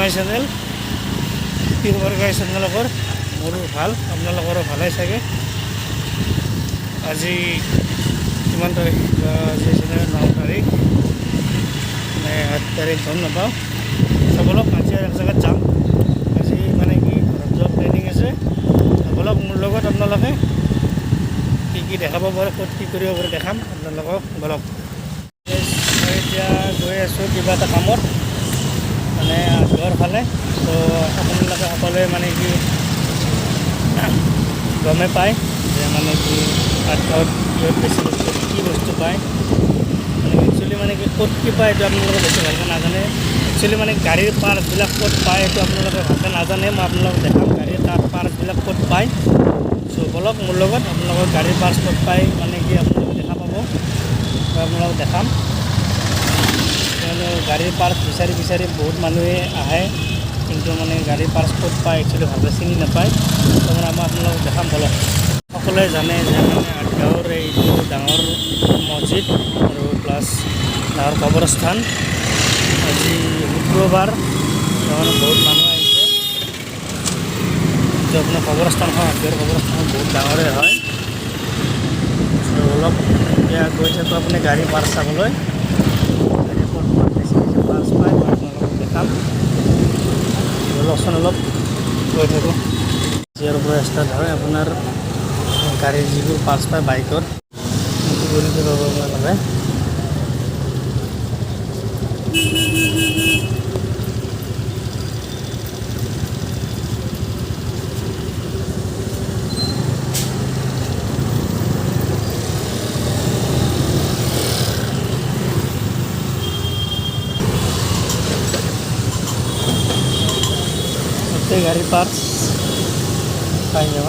My channel গাই চেনেলকৰ মোৰ ভাল, আপোনালোকৰো ভালেই চাগে। আজি কিমান তাৰিখ? আজি আছিলে 9 তাৰিখ নে 8 তাৰিখ, গম নাপাওঁ। চাবলক আজি এক জেগাত যাম। আজি মানে কি ঘৰত যোৱা প্লেনিং আছে। চাবলক মোৰ লগত আপোনালোকে কি দেখাব পাৰে, ক'ত কি কৰিব পাৰে দেখাম আপোনালোকক। বলক মই এতিয়া গৈ আছোঁ কিবা এটা কামত, মানে ঘৰ ফালে। তো আপোনালোকে সকলোৱে মানে কি গমে পায় যে মানে কি গাঁৱত বেছি বস্তু কি বস্তু পায়, মানে একচুৱেলি মানে কি ক'ত কি পায় এইটো আপোনালোকে বেছি ভালকৈ নাজানে। একচুৱেলি মানে গাড়ীৰ পাৰ্টছবিলাক ক'ত পায় এইটো আপোনালোকে ভালকৈ নাজানে। মই আপোনালোকক দেখাম গাড়ীৰ পাৰ্টছবিলাক ক'ত পায়। চ' বলক মোৰ লগত, আপোনালোকৰ গাড়ীৰ পাৰ্টছ ক'ত পায় মানে কি আপোনালোকে দেখা পাব, মই আপোনালোকক দেখাম। কিয়নো গাড়ীৰ পাৰ্টছ বিচাৰি বিচাৰি বহুত মানুহে আহে, কিন্তু মানে গাড়ীৰ পাৰ্টছ ক'ত পায় একচুৱেলি ভালকৈ চিনি নাপায়। তো মানে মই আপোনালোকক দেখাম। বলক সকলোৱে জানে যে মানে আঠগাঁৱৰ এইটো ডাঙৰ মছজিদ আৰু প্লাছ ডাঙৰ কবৰস্থান। আজি শুক্ৰবাৰ, মানে বহুত মানুহ আহিছে। এইটো আপোনাৰ কবৰস্থানখন, আঠগাঁৱৰ কবৰস্থানখন বহুত ডাঙৰে হয়। অলপ এতিয়া গৈ থাকোঁ আপুনি গাড়ী পাৰ্টছ চাবলৈ। গাড়ী ক'ত বেছি বেছি পাৰ্টছ পায় মই আপোনালোকক দেখাম। অলপচোন অলপ গৈ থাকোঁ। ইয়াৰ পৰা ষ্টাৰ্ট হয় আপোনাৰ গাড়ীৰ যিবোৰ পাৰ্টছ পায় বাইকৰ, সেইটো গলিতে পাব আপোনালোকে। গোটেই গাড়ীৰ পাৰ্টছ পাই যাব।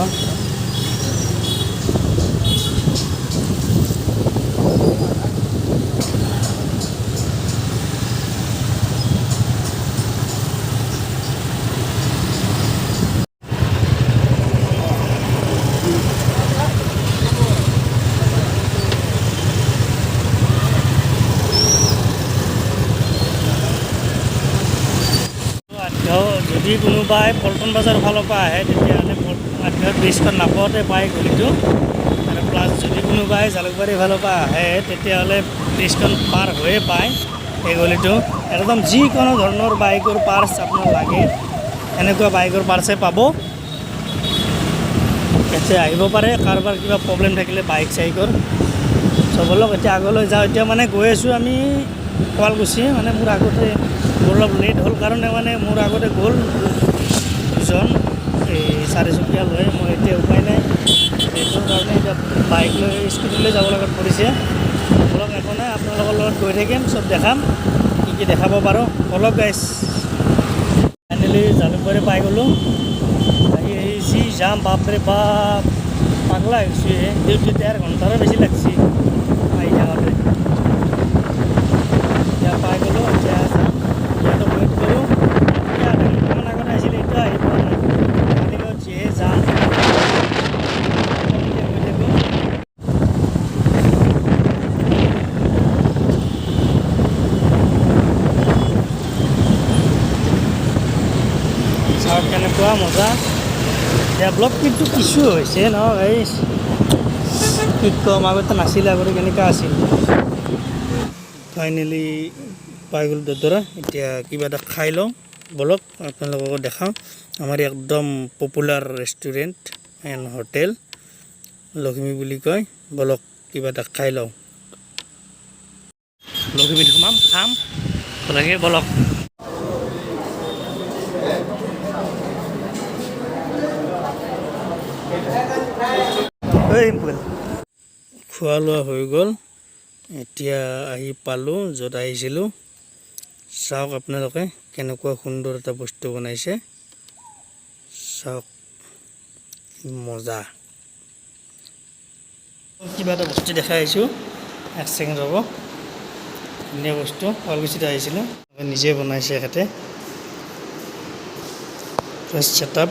যদি কোনোবাই পল্টন বজাৰৰ ফালৰ পৰা আহে তেতিয়াহ'লে আঠগাঁৱত ব্ৰিজখন নাপাওঁতে পায় গলিটো। আৰু প্লাছ যদি কোনোবাই জালুকবাৰীৰ ফালৰ পৰা আহে তেতিয়াহ'লে ব্ৰিজখন পাৰ হৈয়ে পায় এই গলিটো। একদম যিকোনো ধৰণৰ বাইকৰ পাৰ্টছ আপোনাৰ লাগে এনেকুৱা বাইকৰ পাৰ্টছে পাব। এতিয়া আহিব পাৰে কাৰোবাৰ কিবা প্ৰব্লেম থাকিলে বাইক চাইকৰ। চ' বলক এতিয়া আগলৈ যাওঁ। এতিয়া মানে গৈ আছোঁ আমি শুৱালকুছি। মানে মোৰ আগতে মোৰ অলপ লেট হ'ল কাৰণে মানে মোৰ আগতে গ'ল দুজন এই চাৰিচকীয়া লৈ। মই এতিয়া উপায় নাই, লেটৰ কাৰণে এতিয়া বাইক লৈ স্কুটি লৈ যাব লগাত পৰিছে। বলক একো নাই, আপোনালোকৰ লগত গৈ থাকিম, চব দেখাম কি কি দেখাব পাৰোঁ। বলক গাইছ। ফাইনেলি জালুকবাৰী পাই গ'লোঁ। আহি যি যাম বাপৰে বাপ, পাগলা হৈছে। ডিউটিতে 1 ঘণ্টাৰো বেছি লাগছে আহি যাওঁতে। এতিয়া পাই গ'লোঁ, এতিয়া যাম। ইয়াতো ৱেইট কৰোঁ। এতিয়া আধা ঘণ্টামান আগতে আহিছিলে, এতিয়া আহি পোৱা নাই। মালিগাঁৱত যিহে যাম গৈ থাকোঁ। চাওক কেনেকুৱা মজা। ডেভলপ কিন্তু কিছু হৈছে ন গাইছ, কি ক'ম। আগতে নাছিলে, আগতে কেনেকুৱা আছিল। ফাইনেলি পাই গ'লোঁ দাদৰা। এতিয়া কিবা এটা খাই লওঁ। বলক আপোনালোককো দেখাওঁ। আমাৰ একদম পপুলাৰ ৰেষ্টুৰেণ্ট এণ্ড হোটেল লখিমী বুলি কয়। বলক কিবা এটা খাই লওঁ। লখিমীত সোমাম, খাম লাগে। বলক খোৱা লোৱা হৈ গ'ল। এতিয়া আহি পালোঁ য'ত আহিছিলোঁ। চাওক আপোনালোকে কেনেকুৱা সুন্দৰ এটা বস্তু বনাইছে। চাওক মজা। কিবা এটা বস্তু দেখাই আহিছোঁ, 1 ছেকেণ্ড ৰ'ব। ধুনীয়া বস্তু, শুৱালকুছিত আহিছিলোঁ, নিজে বনাইছে এখেতে। Fresh setup.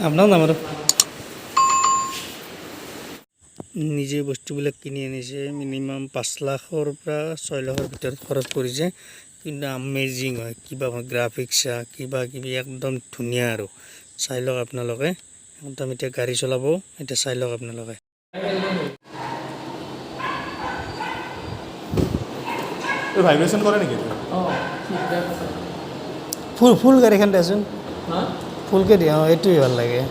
আপোনাক নাম আৰু নিজে বস্তুবিলাক কিনি আনিছে মিনিমাম 5 লাখৰ পৰা 6 লাখৰ ভিতৰত খৰচ পৰিছে কিন্তু আমেজিং হয় কিবা গ্ৰাফিক্স কিবা কিবি একদম ধুনীয়া আৰু চাই লওক আপোনালোকে একদম এতিয়া গাড়ী চলাব এতিয়া চাই লওক আপোনালোকে ভাইব্ৰেশ্যন কৰে নেকি ফুল গাড়ীখন দেচোন ফুলকৈ দিয়া এইটোৱে ভাল লাগে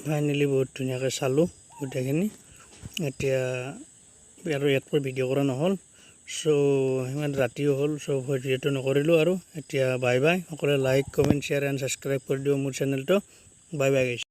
ফাইনেলি বহুত ধুনীয়াকৈ চালোঁ গোটেইখিনি এতিয়া আৰু ইয়াত ভিডিঅ' কৰা নহ'ল চ' সিমান ৰাতিও হ'ল চ' ভিডিঅ'টো নকৰিলোঁ আৰু এতিয়া বাই বাই সকলোৱে like comment share and subscribe কৰি দিওঁ মোৰ চেনেলটো বাই বাই গাইছ